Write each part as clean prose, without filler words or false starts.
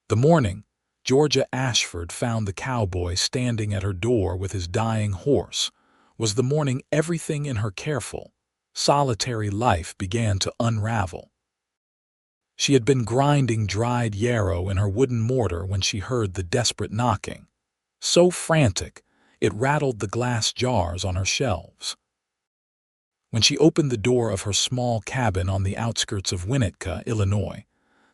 The morning Georgia Ashford found the cowboy standing at her door with his dying horse was the morning everything in her careful, solitary life began to unravel. She had been grinding dried yarrow in her wooden mortar when she heard the desperate knocking, so frantic it rattled the glass jars on her shelves. When she opened the door of her small cabin on the outskirts of Winnetka, Illinois,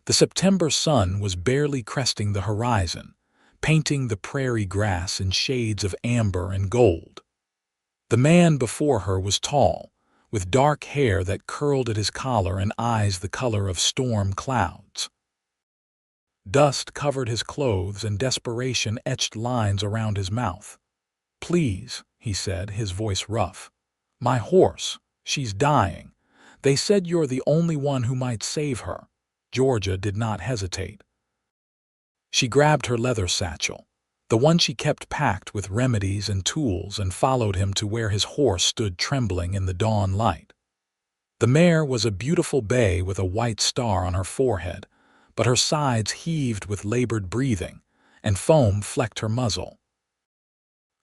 the September sun was barely cresting the horizon, painting the prairie grass in shades of amber and gold. The man before her was tall, with dark hair that curled at his collar and eyes the color of storm clouds. Dust covered his clothes and desperation etched lines around his mouth. "Please," he said, his voice rough. "My horse, she's dying. They said you're the only one who might save her." Georgia did not hesitate. She grabbed her leather satchel, the one she kept packed with remedies and tools, and followed him to where his horse stood trembling in the dawn light. The mare was a beautiful bay with a white star on her forehead, but her sides heaved with labored breathing, and foam flecked her muzzle.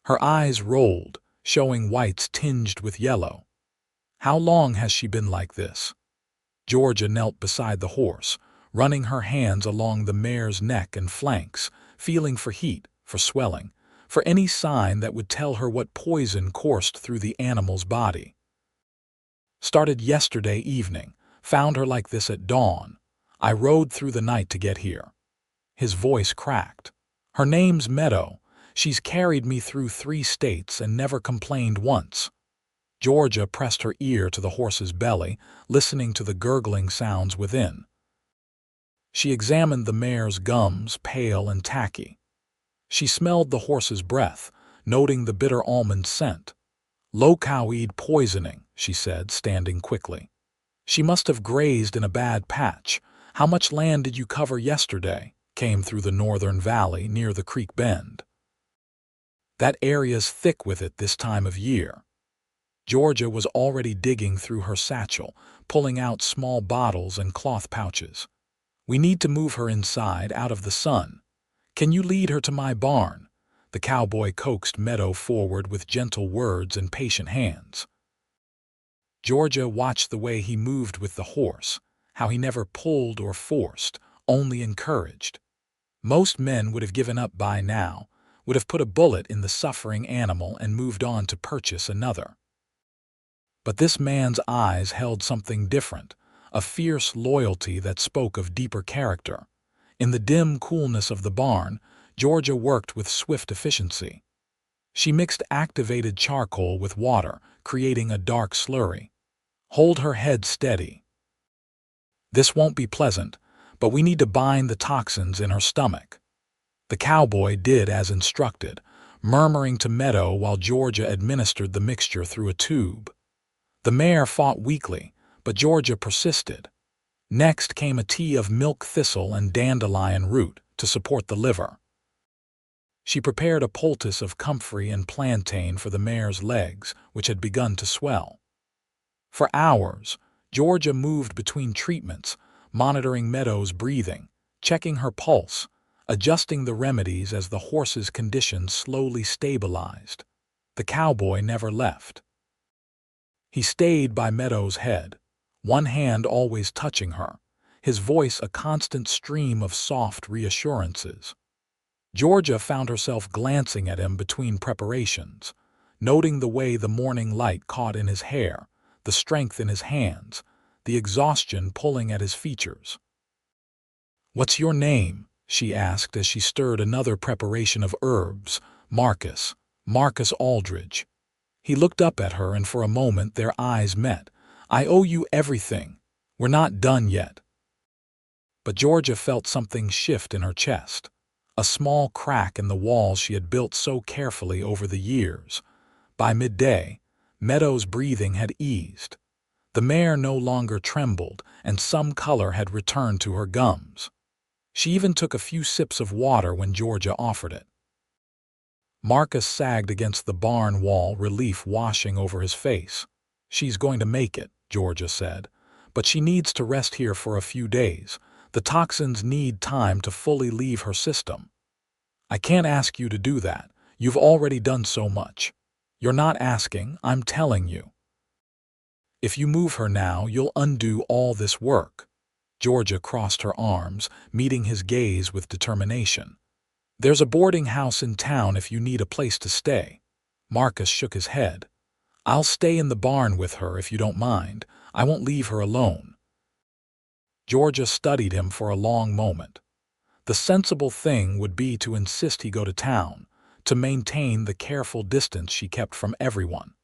Her eyes rolled, showing whites tinged with yellow. "How long has she been like this?" Georgia knelt beside the horse, running her hands along the mare's neck and flanks, feeling for heat, for swelling, for any sign that would tell her what poison coursed through the animal's body. "Started yesterday evening, found her like this at dawn. I rode through the night to get here." His voice cracked. "Her name's Meadow. She's carried me through 3 states and never complained once." Georgia pressed her ear to the horse's belly, listening to the gurgling sounds within. She examined the mare's gums, pale and tacky. She smelled the horse's breath, noting the bitter almond scent. "Low cowweed poisoning," she said, standing quickly. "She must have grazed in a bad patch. How much land did you cover yesterday?" Came through the northern valley near the creek bend. "That area's thick with it this time of year." Georgia was already digging through her satchel, pulling out small bottles and cloth pouches. "We need to move her inside, out of the sun. Can you lead her to my barn?" The cowboy coaxed Meadow forward with gentle words and patient hands. Georgia watched the way he moved with the horse, how he never pulled or forced, only encouraged. Most men would have given up by now, would have put a bullet in the suffering animal and moved on to purchase another. But this man's eyes held something different, a fierce loyalty that spoke of deeper character. In the dim coolness of the barn, Georgia worked with swift efficiency. She mixed activated charcoal with water, creating a dark slurry. "Hold her head steady. This won't be pleasant, but we need to bind the toxins in her stomach." The cowboy did as instructed, murmuring to Meadow while Georgia administered the mixture through a tube. The mare fought weakly, but Georgia persisted. Next came a tea of milk thistle and dandelion root to support the liver. She prepared a poultice of comfrey and plantain for the mare's legs, which had begun to swell. For hours, Georgia moved between treatments, monitoring Meadow's breathing, checking her pulse, adjusting the remedies as the horse's condition slowly stabilized. The cowboy never left. He stayed by Meadow's head, one hand always touching her, his voice a constant stream of soft reassurances. Georgia found herself glancing at him between preparations, noting the way the morning light caught in his hair, the strength in his hands, the exhaustion pulling at his features. "What's your name?" she asked as she stirred another preparation of herbs. "Marcus Aldridge." He looked up at her, and for a moment their eyes met. "I owe you everything. We're not done yet." But Georgia felt something shift in her chest, a small crack in the wall she had built so carefully over the years. By midday, Meadow's breathing had eased. The mare no longer trembled, and some color had returned to her gums. She even took a few sips of water when Georgia offered it. Marcus sagged against the barn wall, relief washing over his face. "She's going to make it," Georgia said, "but she needs to rest here for a few days. The toxins need time to fully leave her system. I can't ask you to do that. You've already done so much. You're not asking, I'm telling you. If you move her now, you'll undo all this work. Georgia crossed her arms, meeting his gaze with determination. There's a boarding house in town if you need a place to stay. Marcus shook his head. I'll stay in the barn with her if you don't mind. I won't leave her alone. Georgia studied him for a long moment. The sensible thing would be to insist he go to town, to maintain the careful distance she kept from everyone.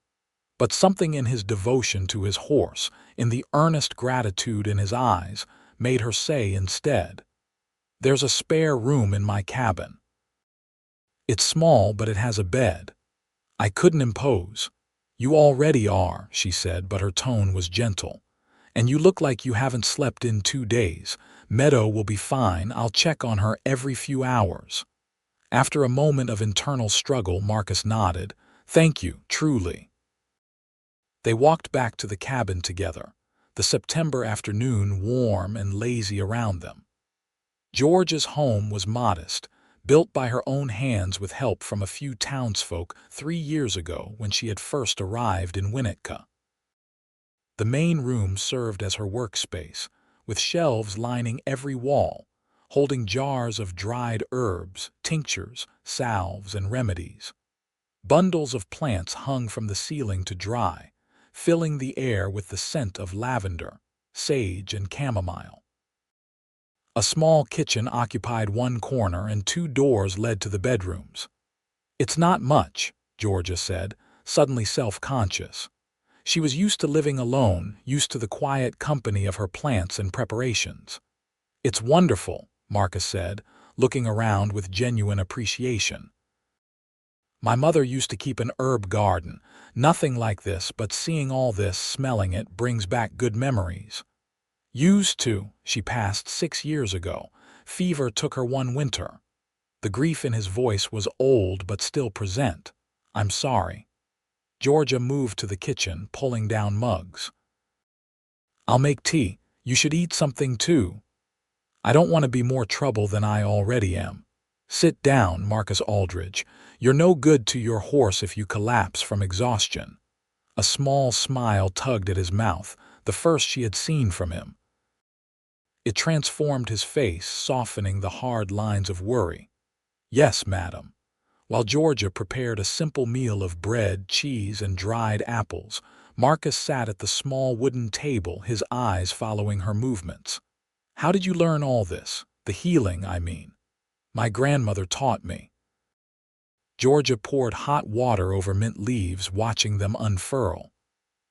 But something in his devotion to his horse, in the earnest gratitude in his eyes, made her say instead, "There's a spare room in my cabin. It's small, but it has a bed. I couldn't impose." "You already are," she said, but her tone was gentle. "And you look like you haven't slept in 2 days. Meadow will be fine. I'll check on her every few hours." After a moment of internal struggle, Marcus nodded. "Thank you, truly." They walked back to the cabin together, the September afternoon warm and lazy around them. George's home was modest, built by her own hands with help from a few townsfolk 3 years ago when she had first arrived in Winnetka. The main room served as her workspace, with shelves lining every wall, holding jars of dried herbs, tinctures, salves, and remedies. Bundles of plants hung from the ceiling to dry, filling the air with the scent of lavender, sage, and chamomile. A small kitchen occupied one corner and 2 doors led to the bedrooms. "It's not much," Georgia said, suddenly self-conscious. She was used to living alone, used to the quiet company of her plants and preparations. "It's wonderful," Marcus said, looking around with genuine appreciation. "My mother used to keep an herb garden. Nothing like this, but seeing all this, smelling it, brings back good memories." "Used to," she passed 6 years ago. Fever took her one winter. The grief in his voice was old but still present. "I'm sorry." Georgia moved to the kitchen, pulling down mugs. "I'll make tea. You should eat something too." "I don't want to be more trouble than I already am." "Sit down, Marcus Aldridge. You're no good to your horse if you collapse from exhaustion." A small smile tugged at his mouth, the first she had seen from him. It transformed his face, softening the hard lines of worry. "Yes, madam." While Georgia prepared a simple meal of bread, cheese, and dried apples, Marcus sat at the small wooden table, his eyes following her movements. "How did you learn all this? The healing, I mean." "My grandmother taught me." Georgia poured hot water over mint leaves, watching them unfurl.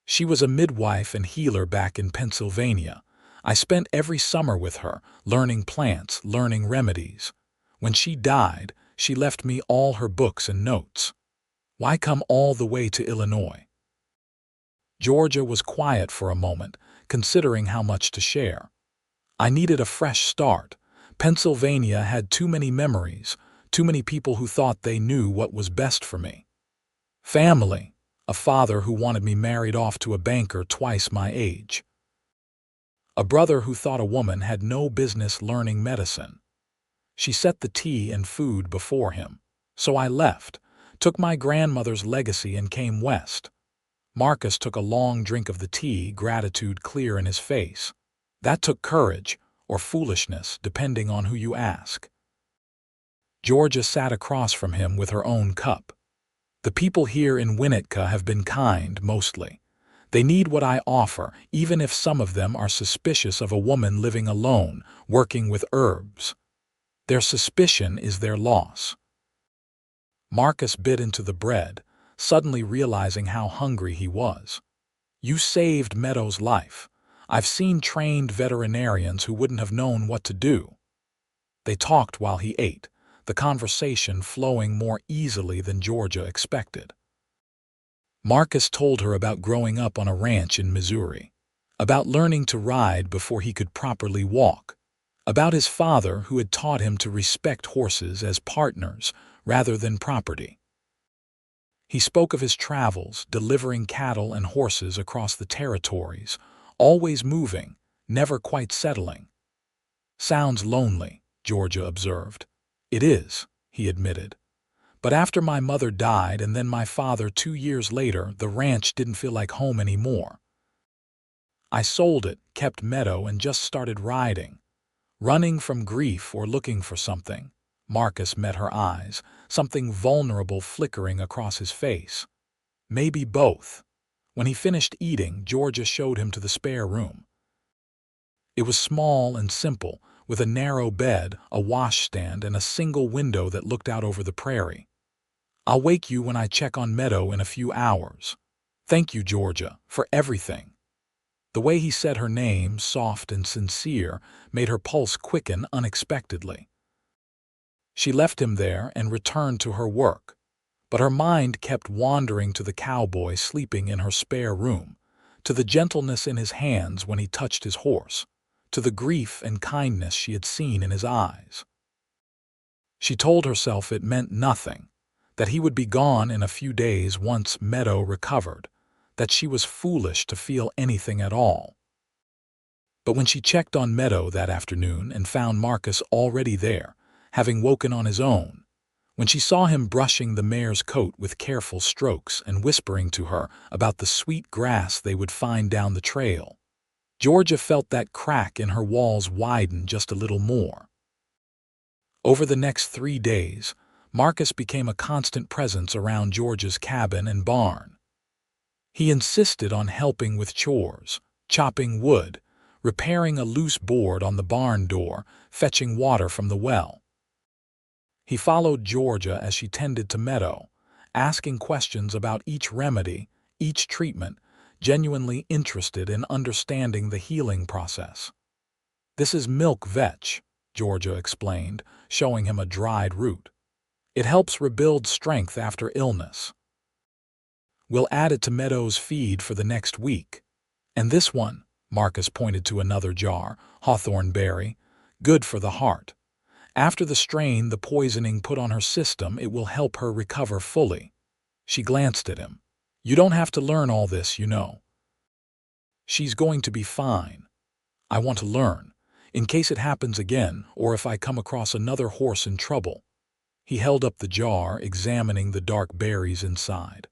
"She was a midwife and healer back in Pennsylvania. I spent every summer with her, learning plants, learning remedies. When she died, she left me all her books and notes." "Why come all the way to Illinois?" Georgia was quiet for a moment, considering how much to share. "I needed a fresh start. Pennsylvania had too many memories, too many people who thought they knew what was best for me. Family, a father who wanted me married off to a banker twice my age. A brother who thought a woman had no business learning medicine." She set the tea and food before him. "So I left, took my grandmother's legacy and came west." Marcus took a long drink of the tea, gratitude clear in his face. "That took courage, or foolishness, depending on who you ask." Georgia sat across from him with her own cup. "The people here in Winnetka have been kind, mostly. They need what I offer, even if some of them are suspicious of a woman living alone, working with herbs. Their suspicion is their loss." Marcus bit into the bread, suddenly realizing how hungry he was. "You saved Meadow's life. I've seen trained veterinarians who wouldn't have known what to do." They talked while he ate, the conversation flowing more easily than Georgia expected. Marcus told her about growing up on a ranch in Missouri, about learning to ride before he could properly walk, about his father who had taught him to respect horses as partners rather than property. He spoke of his travels, delivering cattle and horses across the territories, always moving, never quite settling. Sounds lonely, Georgia observed. It is, he admitted. But after my mother died and then my father 2 years later, the ranch didn't feel like home anymore. I sold it, kept Meadow, and just started riding. Running from grief or looking for something. Marcus met her eyes, something vulnerable flickering across his face. Maybe both. When he finished eating, Georgia showed him to the spare room. It was small and simple, with a narrow bed, a washstand, and a single window that looked out over the prairie. I'll wake you when I check on Meadow in a few hours. Thank you, Georgia, for everything. The way he said her name, soft and sincere, made her pulse quicken unexpectedly. She left him there and returned to her work, but her mind kept wandering to the cowboy sleeping in her spare room, to the gentleness in his hands when he touched his horse, to the grief and kindness she had seen in his eyes. She told herself it meant nothing, that he would be gone in a few days once Meadow recovered, that she was foolish to feel anything at all. But when she checked on Meadow that afternoon and found Marcus already there, having woken on his own, when she saw him brushing the mare's coat with careful strokes and whispering to her about the sweet grass they would find down the trail, Georgia felt that crack in her walls widen just a little more. Over the next 3 days, Marcus became a constant presence around Georgia's cabin and barn. He insisted on helping with chores, chopping wood, repairing a loose board on the barn door, fetching water from the well. He followed Georgia as she tended to Meadow, asking questions about each remedy, each treatment, genuinely interested in understanding the healing process. "This is milk vetch," Georgia explained, showing him a dried root. "It helps rebuild strength after illness. We'll add it to Meadow's feed for the next week. And this one," Marcus pointed to another jar, hawthorn berry, "good for the heart. After the strain the poisoning put on her system, it will help her recover fully." She glanced at him. "You don't have to learn all this, you know." "She's going to be fine. I want to learn, in case it happens again or if I come across another horse in trouble." He held up the jar, examining the dark berries inside.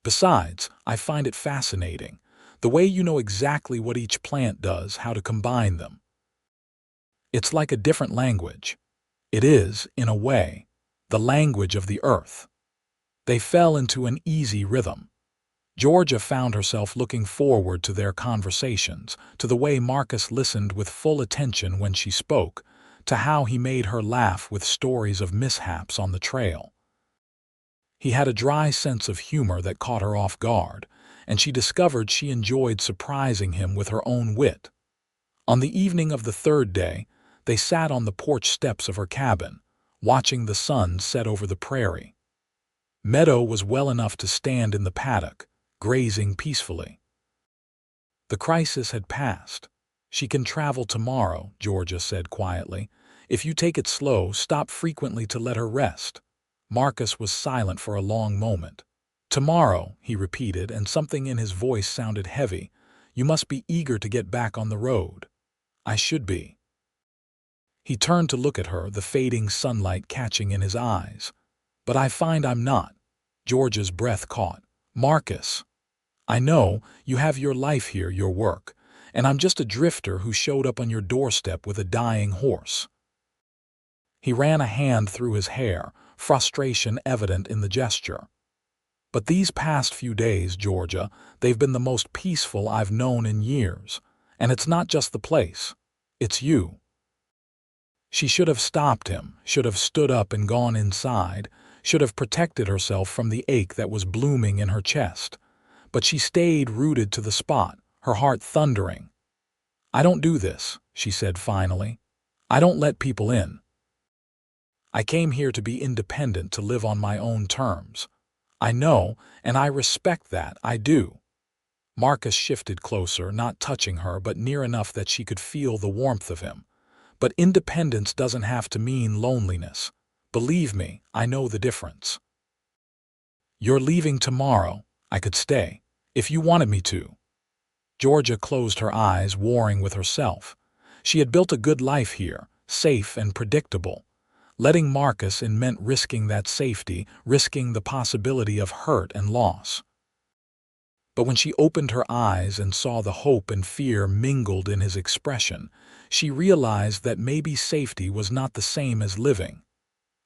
"Besides, I find it fascinating, the way you know exactly what each plant does, how to combine them. It's like a different language. It is, in a way, the language of the earth." They fell into an easy rhythm. Georgia found herself looking forward to their conversations, to the way Marcus listened with full attention when she spoke, to how he made her laugh with stories of mishaps on the trail. He had a dry sense of humor that caught her off guard, and she discovered she enjoyed surprising him with her own wit. On the evening of the 3rd day, they sat on the porch steps of her cabin, watching the sun set over the prairie. Meadow was well enough to stand in the paddock, grazing peacefully. The crisis had passed. "She can travel tomorrow," Georgia said quietly. "If you take it slow, stop frequently to let her rest." Marcus was silent for a long moment. "Tomorrow," he repeated, and something in his voice sounded heavy. "You must be eager to get back on the road." "I should be." He turned to look at her, the fading sunlight catching in his eyes. "But I find I'm not." Georgia's breath caught. "Marcus, I know you have your life here, your work, and I'm just a drifter who showed up on your doorstep with a dying horse." He ran a hand through his hair, frustration evident in the gesture. "But these past few days, Georgia, they've been the most peaceful I've known in years. And it's not just the place. It's you." She should have stopped him, should have stood up and gone inside, should have protected herself from the ache that was blooming in her chest. But she stayed rooted to the spot, her heart thundering. "I don't do this," she said finally. "I don't let people in. I came here to be independent, to live on my own terms. I know, and I respect that, I do." Marcus shifted closer, not touching her, but near enough that she could feel the warmth of him. "But independence doesn't have to mean loneliness. Believe me, I know the difference. You're leaving tomorrow. I could stay, if you wanted me to." Georgia closed her eyes, warring with herself. She had built a good life here, safe and predictable. Letting Marcus in meant risking that safety, risking the possibility of hurt and loss. But when she opened her eyes and saw the hope and fear mingled in his expression, she realized that maybe safety was not the same as living.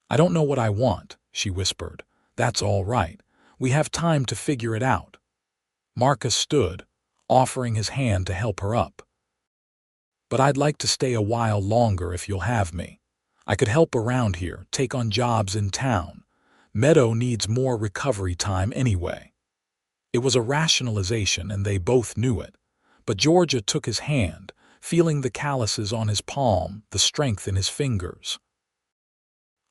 "I don't know what I want," she whispered. "That's all right. We have time to figure it out." Marcus stood, offering his hand to help her up. "But I'd like to stay a while longer if you'll have me. I could help around here, take on jobs in town. Meadow needs more recovery time anyway." It was a rationalization, and they both knew it. But Georgia took his hand, feeling the calluses on his palm, the strength in his fingers.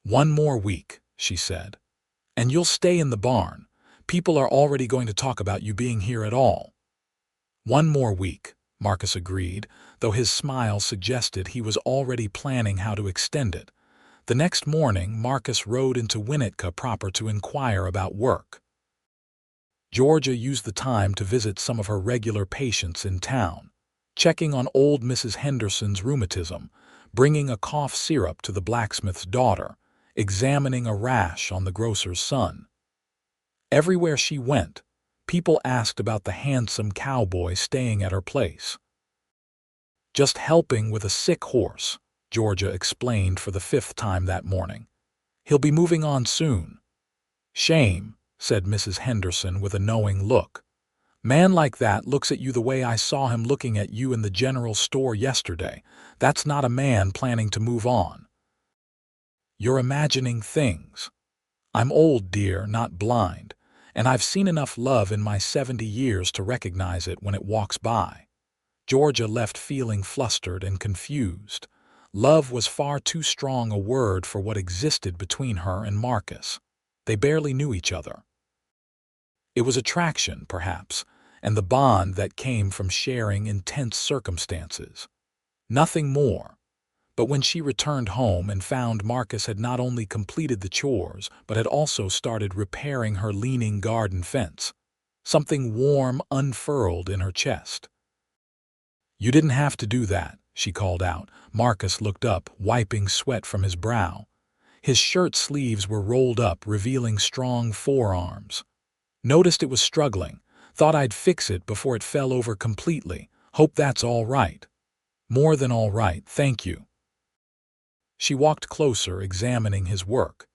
"One more week," she said. "And you'll stay in the barn. People are already going to talk about you being here at all." "One more week," Marcus agreed, though his smile suggested he was already planning how to extend it. The next morning, Marcus rode into Winnetka proper to inquire about work. Georgia used the time to visit some of her regular patients in town, checking on old Mrs. Henderson's rheumatism, bringing a cough syrup to the blacksmith's daughter, examining a rash on the grocer's son. Everywhere she went, people asked about the handsome cowboy staying at her place. "Just helping with a sick horse," Georgia explained for the 5th time that morning. "He'll be moving on soon." "Shame," said Mrs. Henderson with a knowing look. "Man like that looks at you the way I saw him looking at you in the general store yesterday. That's not a man planning to move on." "You're imagining things. I'm old, dear, not blind, and I've seen enough love in my 70 years to recognize it when it walks by." Georgia left feeling flustered and confused. Love was far too strong a word for what existed between her and Marcus. They barely knew each other. It was attraction, perhaps, and the bond that came from sharing intense circumstances. Nothing more. But when she returned home and found Marcus had not only completed the chores, but had also started repairing her leaning garden fence, something warm unfurled in her chest. "You didn't have to do that," she called out. Marcus looked up, wiping sweat from his brow. His shirt sleeves were rolled up, revealing strong forearms. "Noticed it was struggling. Thought I'd fix it before it fell over completely. Hope that's all right." "More than all right, thank you." She walked closer, examining his work.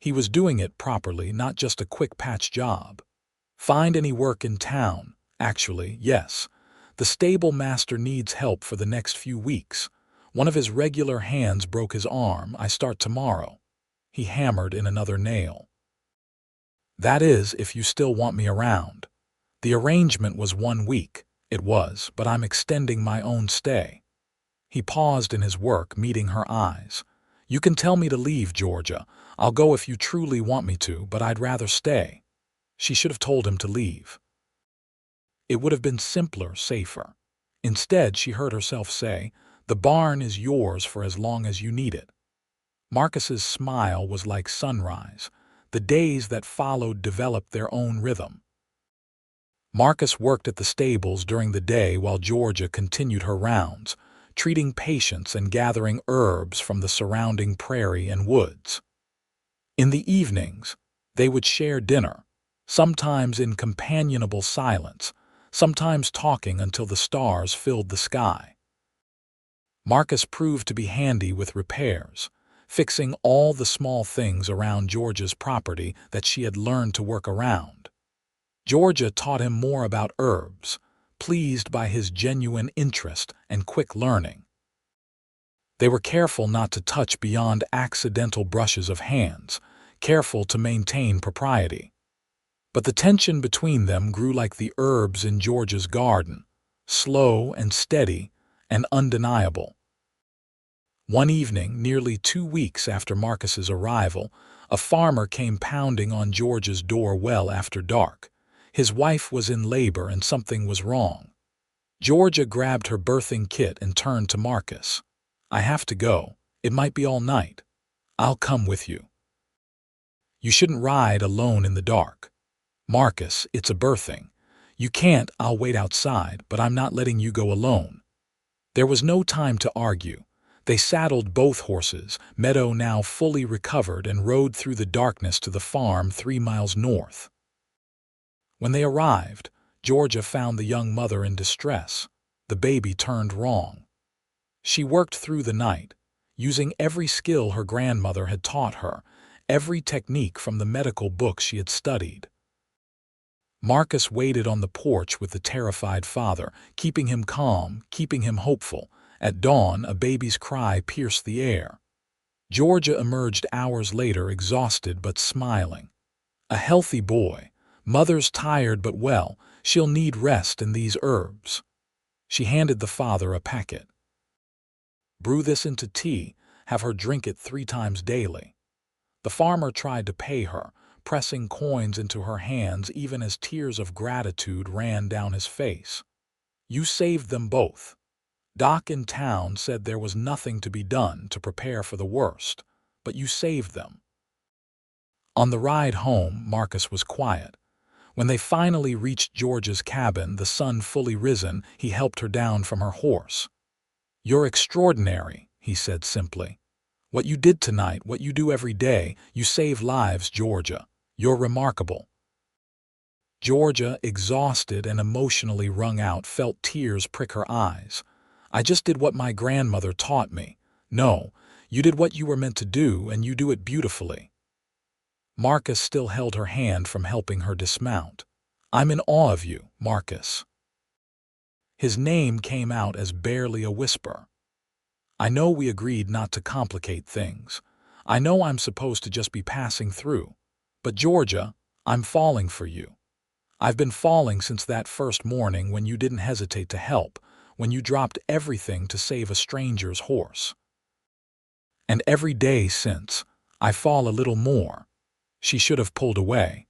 He was doing it properly, not just a quick patch job. "Find any work in town?" "Actually, yes. The stable master needs help for the next few weeks. One of his regular hands broke his arm. I start tomorrow." He hammered in another nail. "That is, if you still want me around. The arrangement was 1 week." "It was, but I'm extending my own stay." He paused in his work, meeting her eyes. "You can tell me to leave, Georgia. I'll go if you truly want me to, but I'd rather stay." She should have told him to leave. It would have been simpler, safer. Instead, she heard herself say, "The barn is yours for as long as you need it." Marcus's smile was like sunrise. The days that followed developed their own rhythm. Marcus worked at the stables during the day while Georgia continued her rounds, treating patients and gathering herbs from the surrounding prairie and woods. In the evenings, they would share dinner, sometimes in companionable silence, sometimes talking until the stars filled the sky. Marcus proved to be handy with repairs, fixing all the small things around Georgia's property that she had learned to work around. Georgia taught him more about herbs, pleased by his genuine interest and quick learning. They were careful not to touch beyond accidental brushes of hands, careful to maintain propriety. But the tension between them grew like the herbs in Georgia's garden, slow and steady and undeniable. One evening, nearly 2 weeks after Marcus's arrival, a farmer came pounding on Georgia's door well after dark. His wife was in labor and something was wrong. Georgia grabbed her birthing kit and turned to Marcus. "I have to go. It might be all night. I'll come with you." "You shouldn't ride alone in the dark." "Marcus, it's a birthing. You can't. I'll wait outside, but I'm not letting you go alone." There was no time to argue. They saddled both horses, Meadow now fully recovered, and rode through the darkness to the farm 3 miles north. When they arrived, Georgia found the young mother in distress. The baby turned wrong. She worked through the night, using every skill her grandmother had taught her, every technique from the medical books she had studied. Marcus waited on the porch with the terrified father, keeping him calm, keeping him hopeful. At dawn, a baby's cry pierced the air. Georgia emerged hours later, exhausted but smiling. A healthy boy. Mother's tired but well. She'll need rest and these herbs. She handed the father a packet. Brew this into tea. Have her drink it 3 times daily. The farmer tried to pay her, pressing coins into her hands even as tears of gratitude ran down his face. You saved them both. Doc in town said there was nothing to be done to prepare for the worst, but you saved them. On the ride home, Marcus was quiet. When they finally reached Georgia's cabin, the sun fully risen, he helped her down from her horse. You're extraordinary, he said simply. What you did tonight, what you do every day, you save lives, Georgia. You're remarkable. Georgia, exhausted and emotionally wrung out, felt tears prick her eyes. I just did what my grandmother taught me. No, you did what you were meant to do, and you do it beautifully. Marcus still held her hand from helping her dismount. I'm in awe of you, Marcus. His name came out as barely a whisper. I know we agreed not to complicate things. I know I'm supposed to just be passing through. But Georgia, I'm falling for you. I've been falling since that first morning when you didn't hesitate to help, when you dropped everything to save a stranger's horse. And every day since, I fall a little more. She should have pulled away,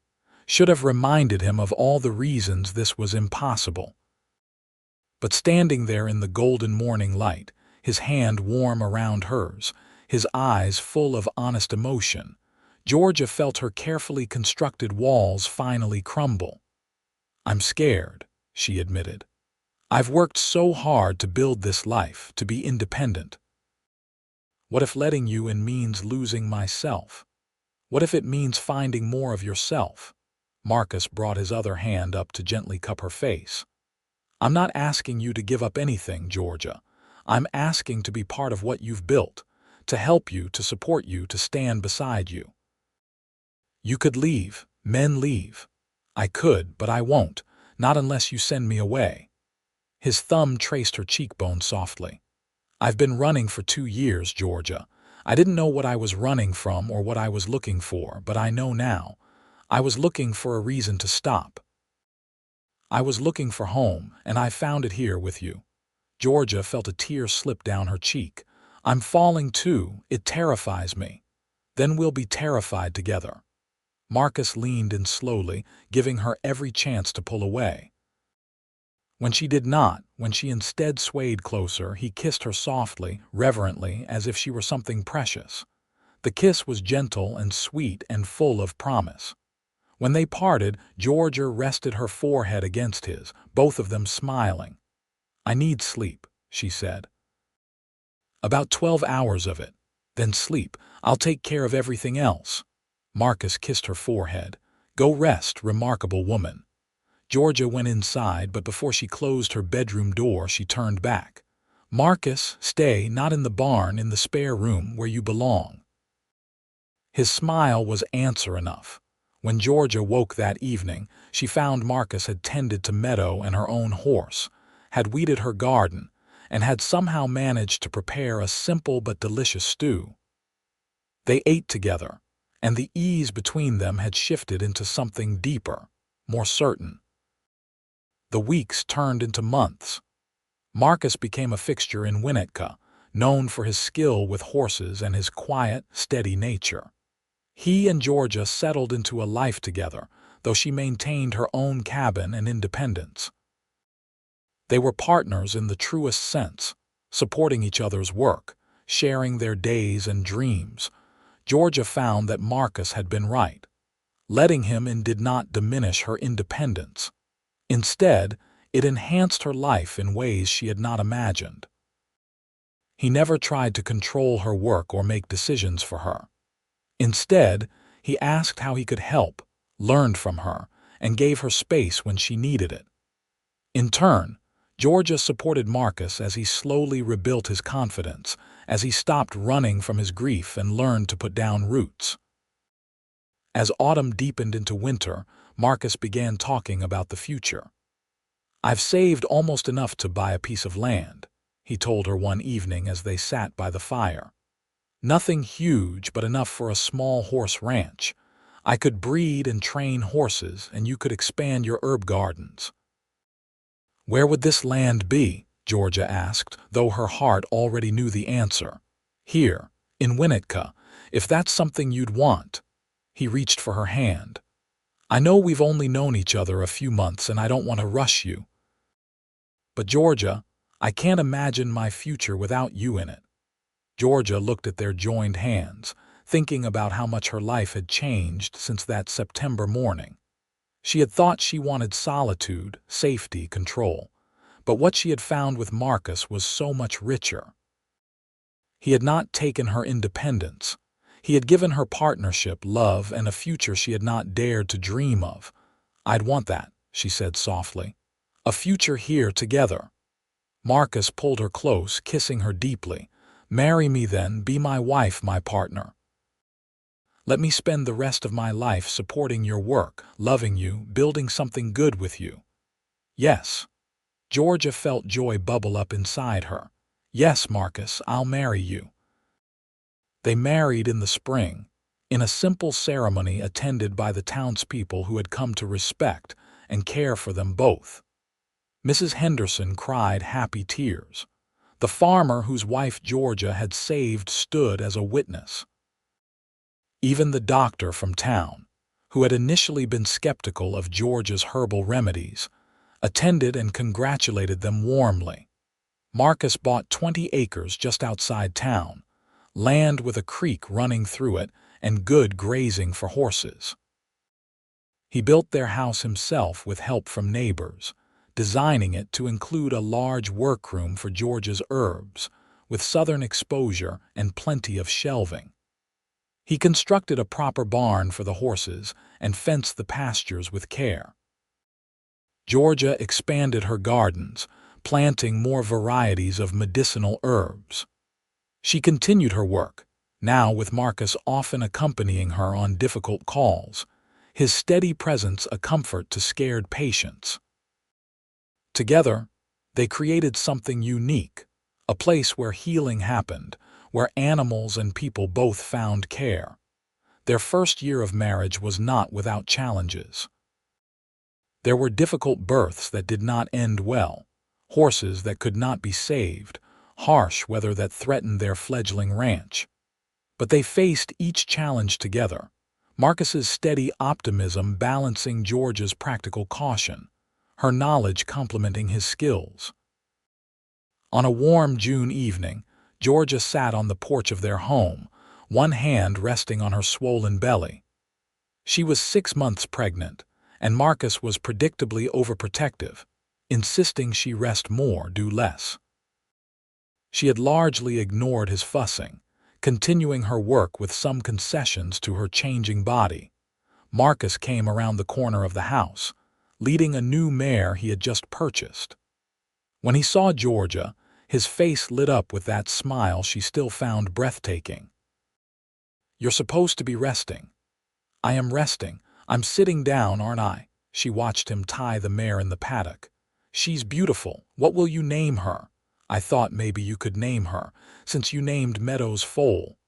should have reminded him of all the reasons this was impossible. But standing there in the golden morning light, his hand warm around hers, his eyes full of honest emotion, Georgia felt her carefully constructed walls finally crumble. I'm scared, she admitted. I've worked so hard to build this life, to be independent. What if letting you in means losing myself? What if it means finding more of yourself? Marcus brought his other hand up to gently cup her face. I'm not asking you to give up anything, Georgia. I'm asking to be part of what you've built, to help you, to support you, to stand beside you. You could leave. Men leave. I could, but I won't, not unless you send me away. His thumb traced her cheekbone softly. I've been running for 2 years, Georgia. I didn't know what I was running from or what I was looking for, but I know now. I was looking for a reason to stop. I was looking for home, and I found it here with you. Georgia felt a tear slip down her cheek. I'm falling too. It terrifies me. Then we'll be terrified together. Marcus leaned in slowly, giving her every chance to pull away. When she did not, when she instead swayed closer, he kissed her softly, reverently, as if she were something precious. The kiss was gentle and sweet and full of promise. When they parted, Georgia rested her forehead against his, both of them smiling. I need sleep, she said. About 12 hours of it. Then sleep. I'll take care of everything else. Marcus kissed her forehead. Go rest, remarkable woman. Georgia went inside, but before she closed her bedroom door, she turned back. Marcus, stay, not in the barn, in the spare room where you belong. His smile was answer enough. When Georgia woke that evening, she found Marcus had tended to Meadow and her own horse, had weeded her garden, and had somehow managed to prepare a simple but delicious stew. They ate together, and the ease between them had shifted into something deeper, more certain. The weeks turned into months. Marcus became a fixture in Winnetka, known for his skill with horses and his quiet, steady nature. He and Georgia settled into a life together, though she maintained her own cabin and independence. They were partners in the truest sense, supporting each other's work, sharing their days and dreams. Georgia found that Marcus had been right. Letting him in did not diminish her independence. Instead, it enhanced her life in ways she had not imagined. He never tried to control her work or make decisions for her. Instead, he asked how he could help, learned from her, and gave her space when she needed it. In turn, Georgia supported Marcus as he slowly rebuilt his confidence, as he stopped running from his grief and learned to put down roots. As autumn deepened into winter, Marcus began talking about the future. "I've saved almost enough to buy a piece of land," he told her one evening as they sat by the fire. "Nothing huge, but enough for a small horse ranch. I could breed and train horses, and you could expand your herb gardens." "Where would this land be?" Georgia asked, though her heart already knew the answer. "Here, in Winnetka, if that's something you'd want." He reached for her hand. "I know we've only known each other a few months and I don't want to rush you. But Georgia, I can't imagine my future without you in it." Georgia looked at their joined hands, thinking about how much her life had changed since that September morning. She had thought she wanted solitude, safety, control. But what she had found with Marcus was so much richer. He had not taken her independence. He had given her partnership, love, and a future she had not dared to dream of. "I'd want that," she said softly. "A future here together." Marcus pulled her close, kissing her deeply. "Marry me then, be my wife, my partner. Let me spend the rest of my life supporting your work, loving you, building something good with you." "Yes." Georgia felt joy bubble up inside her. "Yes, Marcus, I'll marry you." They married in the spring, in a simple ceremony attended by the townspeople who had come to respect and care for them both. Mrs. Henderson cried happy tears. The farmer whose wife Georgia had saved stood as a witness. Even the doctor from town, who had initially been skeptical of Georgia's herbal remedies, attended and congratulated them warmly. Marcus bought 20 acres just outside town, land with a creek running through it and good grazing for horses. He built their house himself with help from neighbors, designing it to include a large workroom for Georgia's herbs, with southern exposure and plenty of shelving. He constructed a proper barn for the horses and fenced the pastures with care. Georgia expanded her gardens, planting more varieties of medicinal herbs. She continued her work, now with Marcus often accompanying her on difficult calls, his steady presence a comfort to scared patients. Together, they created something unique, a place where healing happened, where animals and people both found care. Their first year of marriage was not without challenges. There were difficult births that did not end well, horses that could not be saved, harsh weather that threatened their fledgling ranch. But they faced each challenge together, Marcus's steady optimism balancing Georgia's practical caution, her knowledge complementing his skills. On a warm June evening, Georgia sat on the porch of their home, one hand resting on her swollen belly. She was 6 months pregnant, and Marcus was predictably overprotective, insisting she rest more, do less. She had largely ignored his fussing, continuing her work with some concessions to her changing body. Marcus came around the corner of the house, leading a new mare he had just purchased. When he saw Georgia, his face lit up with that smile she still found breathtaking. "You're supposed to be resting." "I am resting. I'm sitting down, aren't I?" She watched him tie the mare in the paddock. "She's beautiful. What will you name her?" "I thought maybe you could name her, since you named Meadow's foal."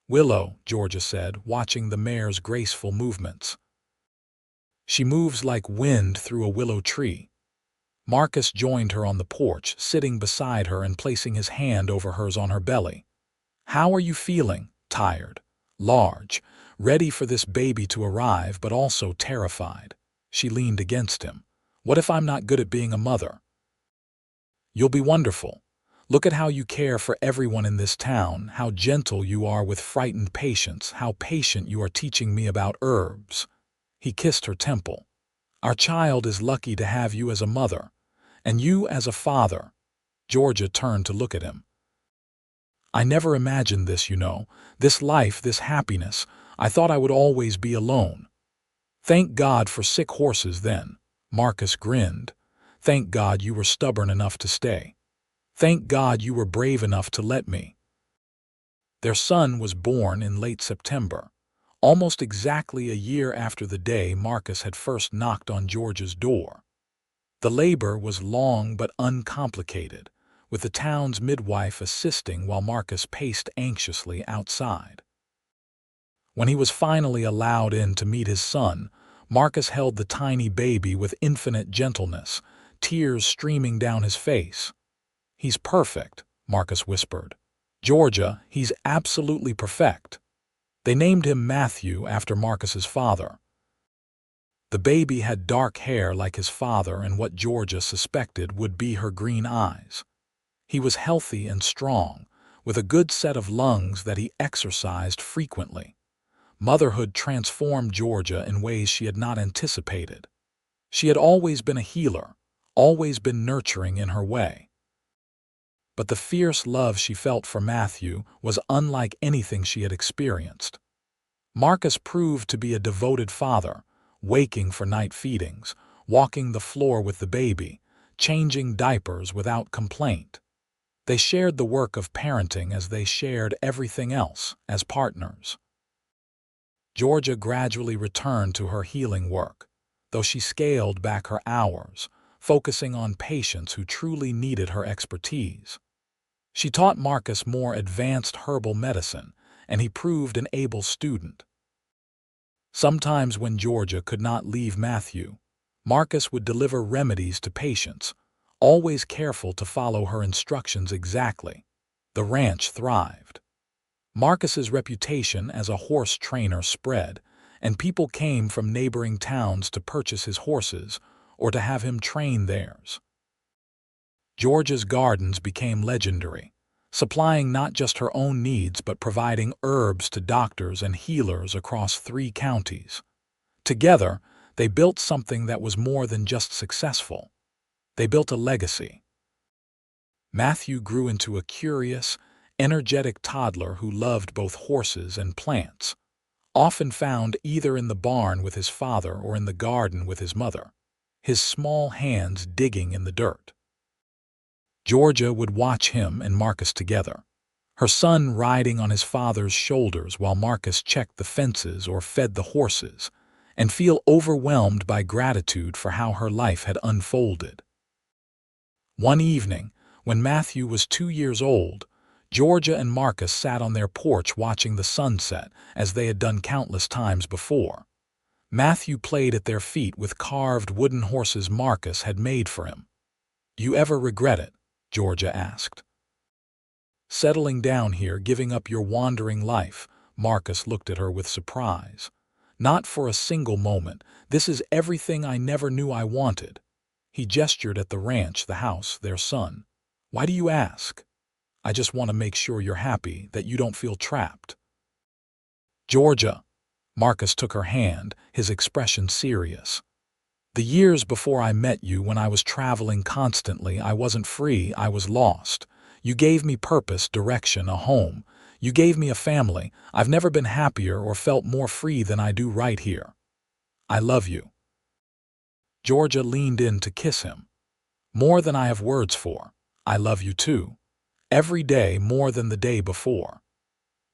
"Willow," Georgia said, watching the mare's graceful movements. "She moves like wind through a willow tree." Marcus joined her on the porch, sitting beside her and placing his hand over hers on her belly. "How are you feeling?" "Tired, large, ready for this baby to arrive, but also terrified." She leaned against him. "What if I'm not good at being a mother?" "You'll be wonderful. Look at how you care for everyone in this town, how gentle you are with frightened patients, how patient you are teaching me about herbs." He kissed her temple. "Our child is lucky to have you as a mother, and you as a father." Georgia turned to look at him. I never imagined this, this life, this happiness. I thought I would always be alone." "Thank God for sick horses then." Marcus grinned. "Thank God you were stubborn enough to stay. Thank God you were brave enough to let me." Their son was born in late September, almost exactly a year after the day Marcus had first knocked on George's door. The labor was long but uncomplicated, with the town's midwife assisting while Marcus paced anxiously outside. When he was finally allowed in to meet his son, Marcus held the tiny baby with infinite gentleness, tears streaming down his face. "He's perfect," Marcus whispered. "Georgia, he's absolutely perfect." They named him Matthew after Marcus's father. The baby had dark hair like his father and what Georgia suspected would be her green eyes. He was healthy and strong, with a good set of lungs that he exercised frequently. Motherhood transformed Georgia in ways she had not anticipated. She had always been a healer, always been nurturing in her way. But the fierce love she felt for Matthew was unlike anything she had experienced. Marcus proved to be a devoted father, waking for night feedings, walking the floor with the baby, changing diapers without complaint. They shared the work of parenting as they shared everything else, as partners. Georgia gradually returned to her healing work, though she scaled back her hours, focusing on patients who truly needed her expertise. She taught Marcus more advanced herbal medicine, and he proved an able student. Sometimes when Georgia could not leave Matthew, Marcus would deliver remedies to patients, always careful to follow her instructions exactly. The ranch thrived. Marcus's reputation as a horse trainer spread, and people came from neighboring towns to purchase his horses or to have him train theirs. Georgia's gardens became legendary, supplying not just her own needs but providing herbs to doctors and healers across 3 counties. Together, they built something that was more than just successful. They built a legacy. Matthew grew into a curious, energetic toddler who loved both horses and plants, often found either in the barn with his father or in the garden with his mother, his small hands digging in the dirt. Georgia would watch him and Marcus together, her son riding on his father's shoulders while Marcus checked the fences or fed the horses, and feel overwhelmed by gratitude for how her life had unfolded. One evening, when Matthew was 2 years old, Georgia and Marcus sat on their porch watching the sunset as they had done countless times before. Matthew played at their feet with carved wooden horses Marcus had made for him. "You ever regret it?" Georgia asked. "Settling down here, giving up your wandering life?" Marcus looked at her with surprise. "Not for a single moment. This is everything I never knew I wanted." He gestured at the ranch, the house, their son. "Why do you ask?" "I just want to make sure you're happy, that you don't feel trapped." "Georgia," Marcus took her hand, his expression serious. "The years before I met you, when I was traveling constantly, I wasn't free, I was lost. You gave me purpose, direction, a home. You gave me a family. I've never been happier or felt more free than I do right here. I love you." Georgia leaned in to kiss him. "More than I have words for. I love you too. Every day more than the day before."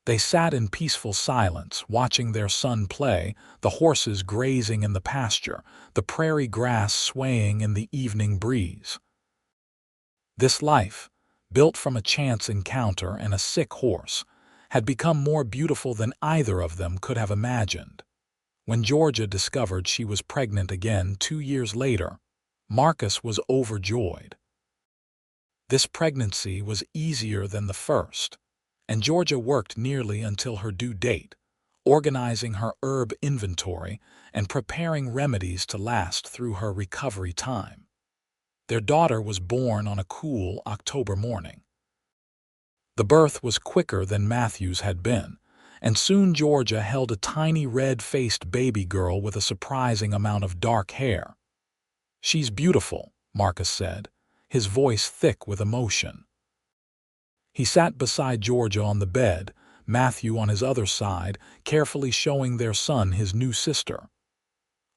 They sat in peaceful silence, watching their son play, the horses grazing in the pasture, the prairie grass swaying in the evening breeze. This life, built from a chance encounter and a sick horse, had become more beautiful than either of them could have imagined. When Georgia discovered she was pregnant again 2 years later, Marcus was overjoyed. This pregnancy was easier than the first, and Georgia worked nearly until her due date, organizing her herb inventory and preparing remedies to last through her recovery time. Their daughter was born on a cool October morning. The birth was quicker than Matthew's had been, and soon Georgia held a tiny red-faced baby girl with a surprising amount of dark hair. "She's beautiful," Marcus said, his voice thick with emotion. He sat beside Georgia on the bed, Matthew on his other side, carefully showing their son his new sister.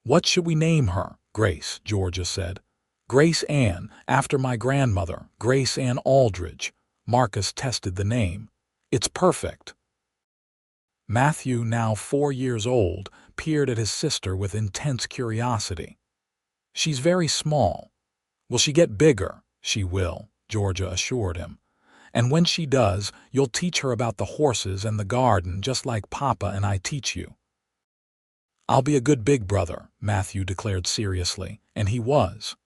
"What should we name her?" "Grace," Georgia said. "Grace Ann, after my grandmother, Grace Ann Aldridge." Marcus tested the name. "It's perfect." Matthew, now 4 years old, peered at his sister with intense curiosity. "She's very small." "Will she get bigger?" "She will," Georgia assured him. "And when she does, you'll teach her about the horses and the garden just like Papa and I teach you." "I'll be a good big brother," Matthew declared seriously, and he was.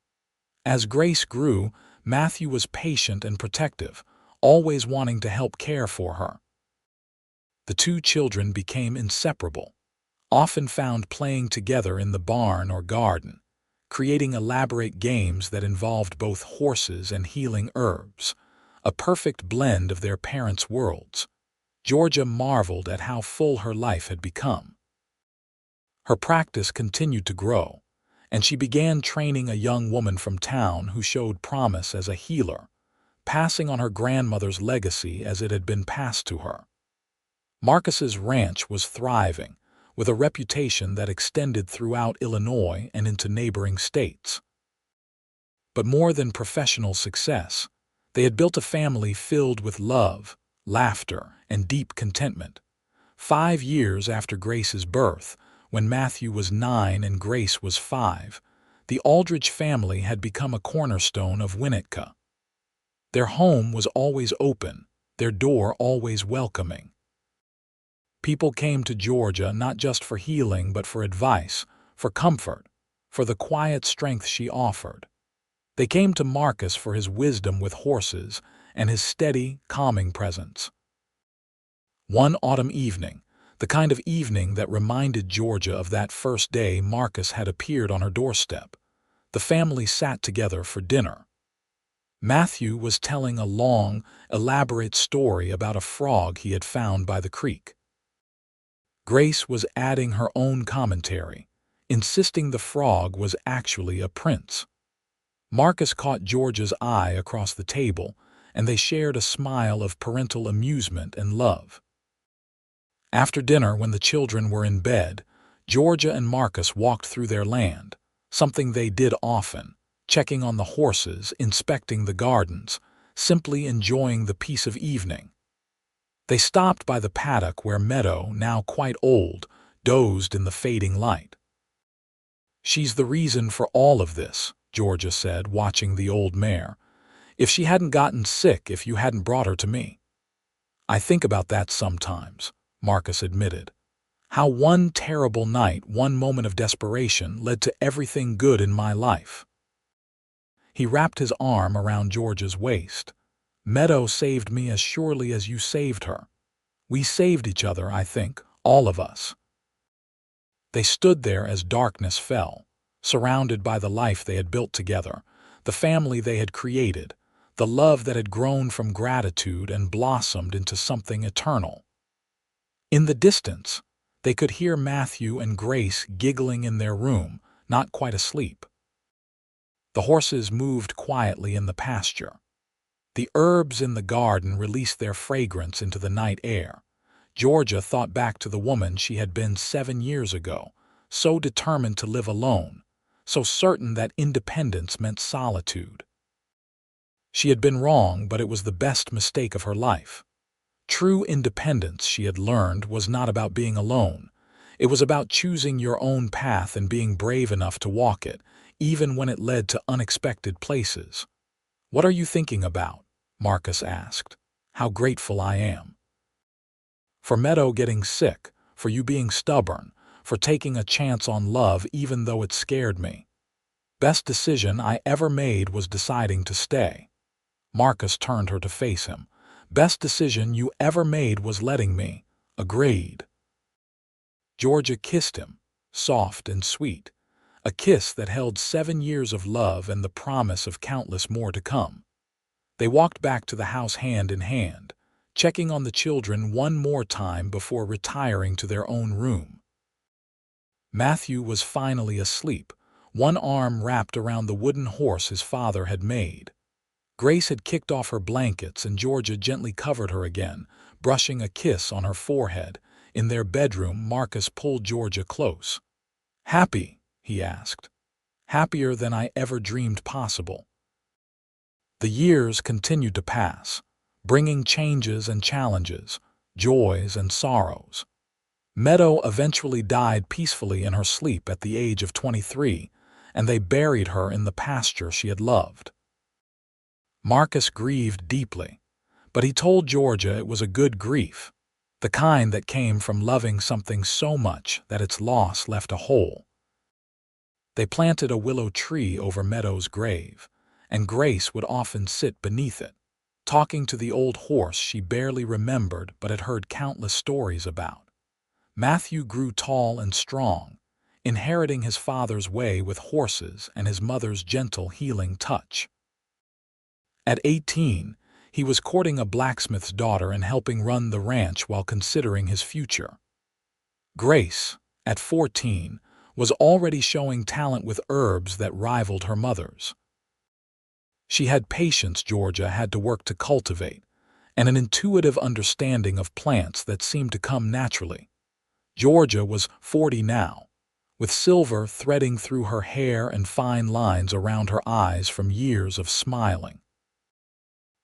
As Grace grew, Matthew was patient and protective, always wanting to help care for her. The two children became inseparable, often found playing together in the barn or garden, creating elaborate games that involved both horses and healing herbs, a perfect blend of their parents' worlds. Georgia marveled at how full her life had become. Her practice continued to grow, and she began training a young woman from town who showed promise as a healer, passing on her grandmother's legacy as it had been passed to her. Marcus's ranch was thriving, with a reputation that extended throughout Illinois and into neighboring states. But more than professional success, they had built a family filled with love, laughter, and deep contentment. 5 years after Grace's birth, when Matthew was 9 and Grace was 5, the Aldridge family had become a cornerstone of Winnetka. Their home was always open, their door always welcoming. People came to Georgia not just for healing but for advice, for comfort, for the quiet strength she offered. They came to Marcus for his wisdom with horses and his steady, calming presence. One autumn evening, the kind of evening that reminded Georgia of that first day Marcus had appeared on her doorstep, the family sat together for dinner. Matthew was telling a long, elaborate story about a frog he had found by the creek. Grace was adding her own commentary, insisting the frog was actually a prince. Marcus caught Georgia's eye across the table, and they shared a smile of parental amusement and love. After dinner, when the children were in bed, Georgia and Marcus walked through their land, something they did often, checking on the horses, inspecting the gardens, simply enjoying the peace of evening. They stopped by the paddock where Meadow, now quite old, dozed in the fading light. "She's the reason for all of this," Georgia said, watching the old mare. "If she hadn't gotten sick, if you hadn't brought her to me." "I think about that sometimes," Marcus admitted. "How one terrible night, one moment of desperation led to everything good in my life." He wrapped his arm around Georgia's waist. "Meadow saved me as surely as you saved her. We saved each other, I think, all of us." They stood there as darkness fell, surrounded by the life they had built together, the family they had created, the love that had grown from gratitude and blossomed into something eternal. In the distance, they could hear Matthew and Grace giggling in their room, not quite asleep. The horses moved quietly in the pasture. The herbs in the garden released their fragrance into the night air. Georgia thought back to the woman she had been 7 years ago, so determined to live alone, so certain that independence meant solitude. She had been wrong, but it was the best mistake of her life. True independence, she had learned, was not about being alone. It was about choosing your own path and being brave enough to walk it, even when it led to unexpected places. "What are you thinking about?" Marcus asked. "How grateful I am. For Meadow getting sick, for you being stubborn, for taking a chance on love even though it scared me. Best decision I ever made was deciding to stay." Marcus turned her to face him. "Best decision you ever made was letting me." "Agreed." Georgia kissed him, soft and sweet, a kiss that held 7 years of love and the promise of countless more to come. They walked back to the house hand in hand, checking on the children one more time before retiring to their own room. Matthew was finally asleep, one arm wrapped around the wooden horse his father had made. Grace had kicked off her blankets and Georgia gently covered her again, brushing a kiss on her forehead. In their bedroom, Marcus pulled Georgia close. "Happy?" he asked. "Happier than I ever dreamed possible." The years continued to pass, bringing changes and challenges, joys and sorrows. Meadow eventually died peacefully in her sleep at the age of 23, and they buried her in the pasture she had loved. Marcus grieved deeply, but he told Georgia it was a good grief, the kind that came from loving something so much that its loss left a hole. They planted a willow tree over Meadow's grave, and Grace would often sit beneath it, talking to the old horse she barely remembered but had heard countless stories about. Matthew grew tall and strong, inheriting his father's way with horses and his mother's gentle, healing touch. At 18, he was courting a blacksmith's daughter and helping run the ranch while considering his future. Grace, at 14, was already showing talent with herbs that rivaled her mother's. She had patience Georgia had to work to cultivate, and an intuitive understanding of plants that seemed to come naturally. Georgia was 40 now, with silver threading through her hair and fine lines around her eyes from years of smiling.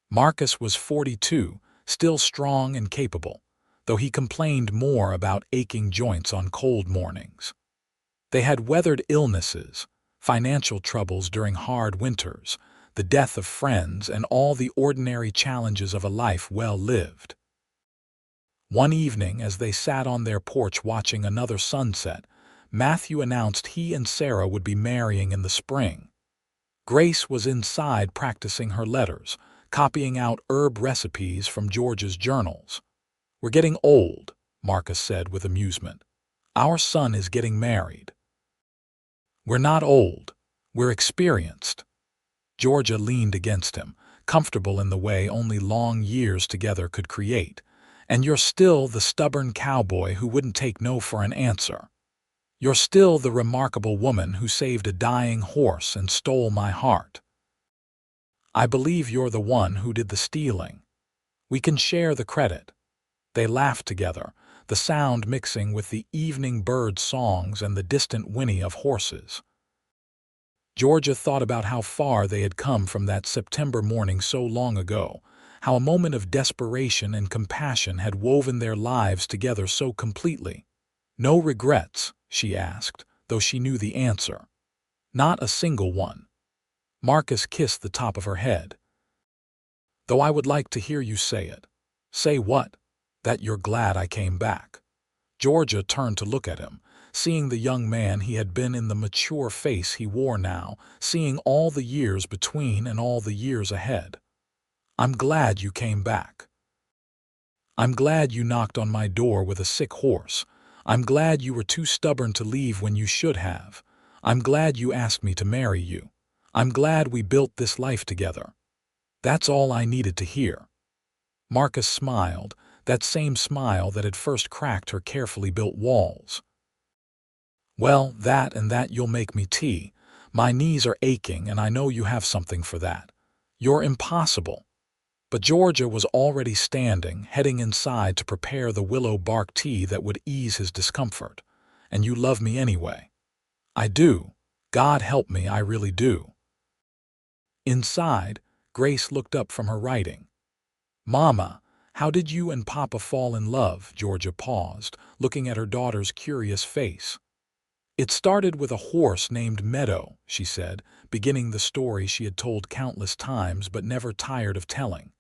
Marcus was 42, still strong and capable, though he complained more about aching joints on cold mornings. They had weathered illnesses, financial troubles during hard winters, the death of friends, and all the ordinary challenges of a life well lived. One evening, as they sat on their porch watching another sunset, Matthew announced he and Sarah would be marrying in the spring. Grace was inside practicing her letters, copying out herb recipes from George's journals. "We're getting old," Marcus said with amusement. "Our son is getting married." "We're not old. We're experienced." Georgia leaned against him, comfortable in the way only long years together could create. "And you're still the stubborn cowboy who wouldn't take no for an answer. You're still the remarkable woman who saved a dying horse and stole my heart. I believe you're the one who did the stealing. We can share the credit." They laughed together, the sound mixing with the evening bird songs and the distant whinny of horses. Georgia thought about how far they had come from that September morning so long ago, how a moment of desperation and compassion had woven their lives together so completely. "No regrets?" she asked, though she knew the answer. "Not a single one." Marcus kissed the top of her head. "Though I would like to hear you say it." "Say what?" "That you're glad I came back." Georgia turned to look at him, seeing the young man he had been in the mature face he wore now, seeing all the years between and all the years ahead. "I'm glad you came back. I'm glad you knocked on my door with a sick horse. I'm glad you were too stubborn to leave when you should have. I'm glad you asked me to marry you. I'm glad we built this life together." That's all I needed to hear. Marcus smiled, that same smile that had first cracked her carefully built walls. "Well, that and that you'll make me tea. My knees are aching and I know you have something for that. You're impossible." But Georgia was already standing, heading inside to prepare the willow bark tea that would ease his discomfort. "And you love me anyway." "I do. God help me, I really do." Inside, Grace looked up from her writing. "Mama, how did you and Papa fall in love?" Georgia paused, looking at her daughter's curious face. "It started with a horse named Meadow," she said, beginning the story she had told countless times but never tired of telling.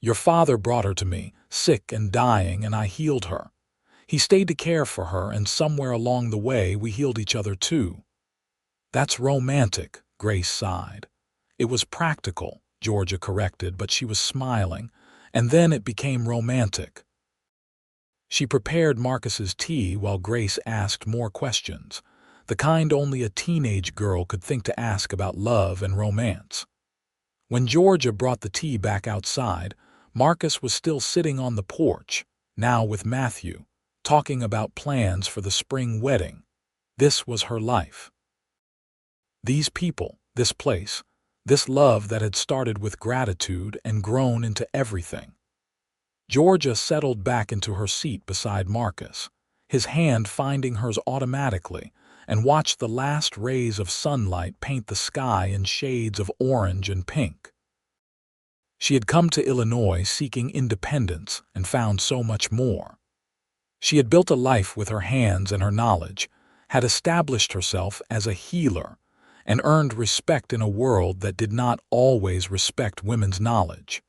"Your father brought her to me, sick and dying, and I healed her. He stayed to care for her, and somewhere along the way we healed each other too." "That's romantic," Grace sighed. "It was practical," Georgia corrected, but she was smiling, "and then it became romantic." She prepared Marcus's tea while Grace asked more questions, the kind only a teenage girl could think to ask about love and romance. When Georgia brought the tea back outside, Marcus was still sitting on the porch, now with Matthew, talking about plans for the spring wedding. This was her life. These people, this place, This love that had started with gratitude and grown into everything. Georgia settled back into her seat beside Marcus, his hand finding hers automatically, and watched the last rays of sunlight paint the sky in shades of orange and pink. She had come to Illinois seeking independence and found so much more. She had built a life with her hands and her knowledge, had established herself as a healer, and earned respect in a world that did not always respect women's knowledge.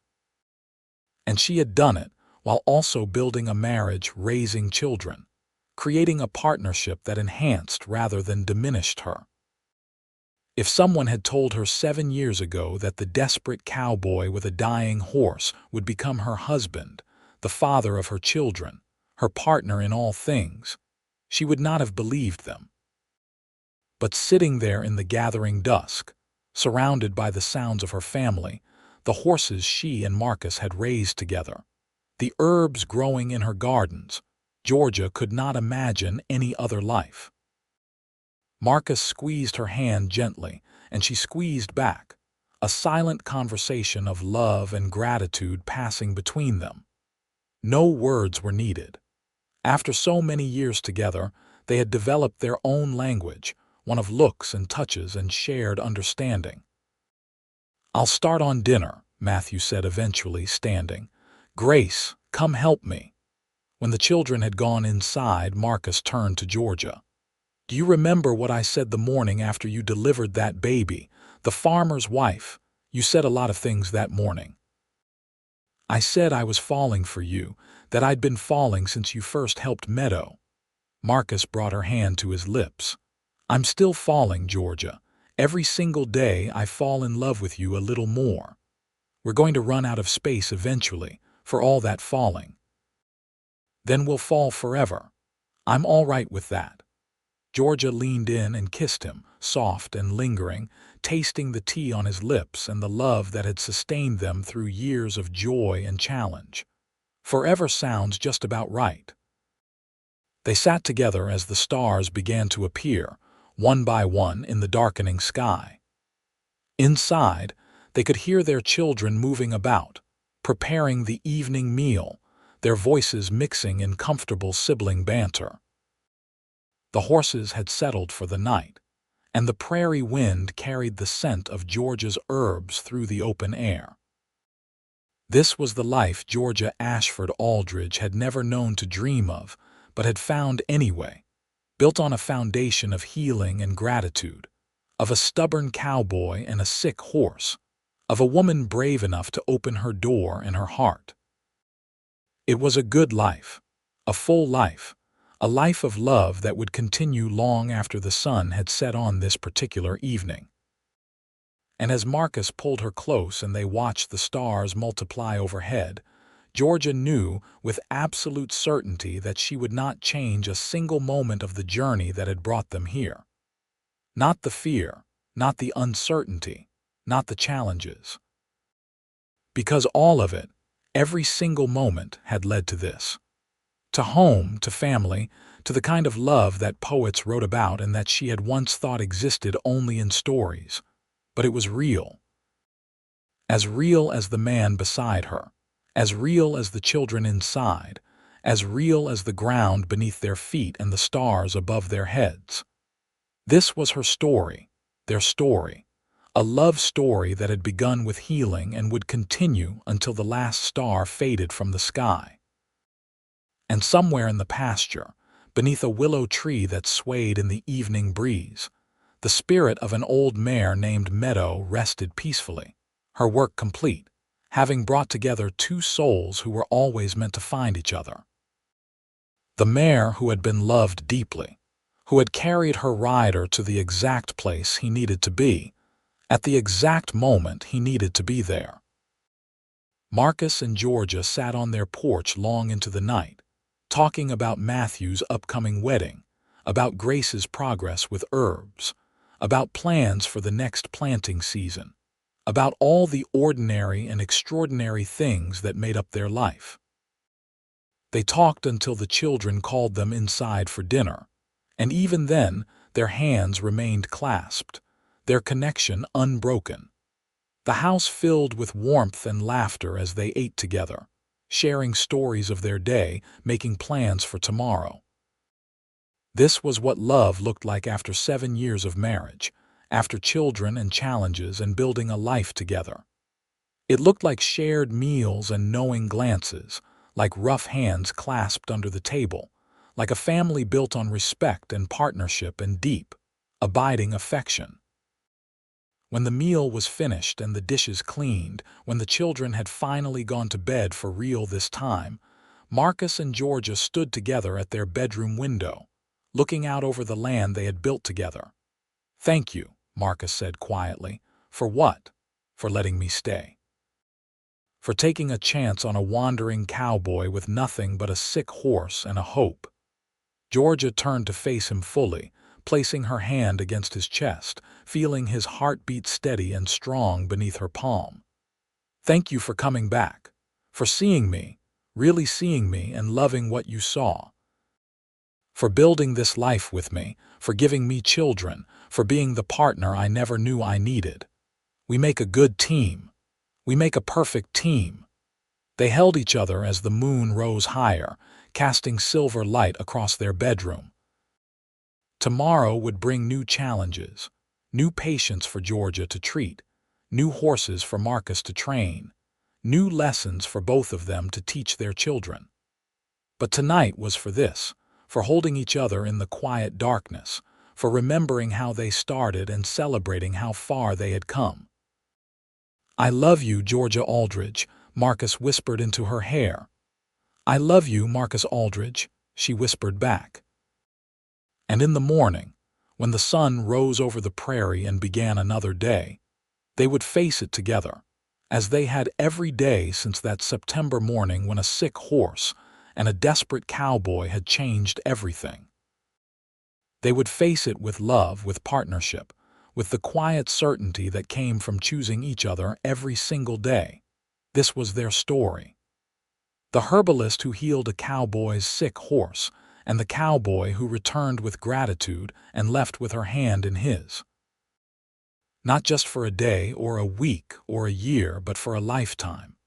And she had done it while also building a marriage, raising children, creating a partnership that enhanced rather than diminished her. If someone had told her 7 years ago that the desperate cowboy with a dying horse would become her husband, the father of her children, her partner in all things, she would not have believed them. But sitting there in the gathering dusk, surrounded by the sounds of her family, the horses she and Marcus had raised together, the herbs growing in her gardens, Georgia could not imagine any other life. Marcus squeezed her hand gently, and she squeezed back, a silent conversation of love and gratitude passing between them. No words were needed. After so many years together, they had developed their own language, one of looks and touches and shared understanding. "I'll start on dinner," Matthew said eventually, standing. "Grace, come help me." When the children had gone inside, Marcus turned to Georgia. "Do you remember what I said the morning after you delivered that baby, the farmer's wife? You said a lot of things that morning." "I said I was falling for you, that I'd been falling since you first helped Meadow." Marcus brought her hand to his lips. "I'm still falling, Georgia. Every single day I fall in love with you a little more. We're going to run out of space eventually, for all that falling. Then we'll fall forever. I'm all right with that." Georgia leaned in and kissed him, soft and lingering, tasting the tea on his lips and the love that had sustained them through years of joy and challenge. Forever sounds just about right. They sat together as the stars began to appear, one by one, in the darkening sky. Inside, they could hear their children moving about, preparing the evening meal, their voices mixing in comfortable sibling banter. The horses had settled for the night, and the prairie wind carried the scent of Georgia's herbs through the open air. This was the life Georgia Ashford Aldridge had never known to dream of, but had found anyway, built on a foundation of healing and gratitude, of a stubborn cowboy and a sick horse, of a woman brave enough to open her door and her heart. It was a good life, a full life, a life of love that would continue long after the sun had set on this particular evening. And as Marcus pulled her close and they watched the stars multiply overhead, Georgia knew with absolute certainty that she would not change a single moment of the journey that had brought them here. Not the fear, not the uncertainty, not the challenges. Because all of it, every single moment, had led to this. To home, to family, to the kind of love that poets wrote about and that she had once thought existed only in stories. But it was real. As real as the man beside her, as real as the children inside, as real as the ground beneath their feet and the stars above their heads. This was her story, their story, a love story that had begun with healing and would continue until the last star faded from the sky. And somewhere in the pasture, beneath a willow tree that swayed in the evening breeze, the spirit of an old mare named Meadow rested peacefully, her work complete, having brought together two souls who were always meant to find each other. The mare who had been loved deeply, who had carried her rider to the exact place he needed to be, at the exact moment he needed to be there. Marcus and Georgia sat on their porch long into the night, talking about Matthew's upcoming wedding, about Grace's progress with herbs, about plans for the next planting season, about all the ordinary and extraordinary things that made up their life. They talked until the children called them inside for dinner, and even then their hands remained clasped, their connection unbroken. The house filled with warmth and laughter as they ate together, sharing stories of their day, making plans for tomorrow. This was what love looked like after 7 years of marriage, after children and challenges and building a life together. It looked like shared meals and knowing glances, like rough hands clasped under the table, like a family built on respect and partnership and deep, abiding affection. When the meal was finished and the dishes cleaned, when the children had finally gone to bed for real this time, Marcus and Georgia stood together at their bedroom window, looking out over the land they had built together. "Thank you," Marcus said quietly. "For what?" "For letting me stay. For taking a chance on a wandering cowboy with nothing but a sick horse and a hope." Georgia turned to face him fully, placing her hand against his chest, feeling his heartbeat steady and strong beneath her palm. "Thank you for coming back, for seeing me, really seeing me and loving what you saw. For building this life with me, for giving me children, for being the partner I never knew I needed. We make a good team. We make a perfect team." They held each other as the moon rose higher, casting silver light across their bedroom. Tomorrow would bring new challenges, new patients for Georgia to treat, new horses for Marcus to train, new lessons for both of them to teach their children. But tonight was for this, for holding each other in the quiet darkness, for remembering how they started and celebrating how far they had come. "I love you, Georgia Aldridge," Marcus whispered into her hair. "I love you, Marcus Aldridge," she whispered back. And in the morning, when the sun rose over the prairie and began another day, they would face it together, as they had every day since that September morning when a sick horse and a desperate cowboy had changed everything. They would face it with love, with partnership, with the quiet certainty that came from choosing each other every single day. This was their story. The herbalist who healed a cowboy's sick horse, and the cowboy who returned with gratitude and left with her hand in his. Not just for a day or a week or a year, but for a lifetime.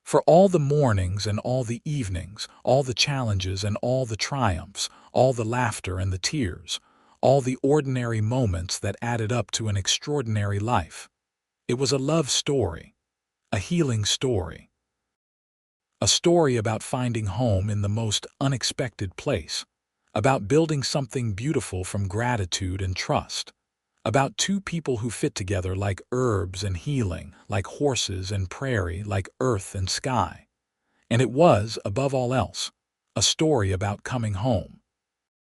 For all the mornings and all the evenings, all the challenges and all the triumphs, all the laughter and the tears, all the ordinary moments that added up to an extraordinary life. It was a love story, a healing story. A story about finding home in the most unexpected place, about building something beautiful from gratitude and trust, about two people who fit together like herbs and healing, like horses and prairie, like earth and sky. And it was, above all else, a story about coming home.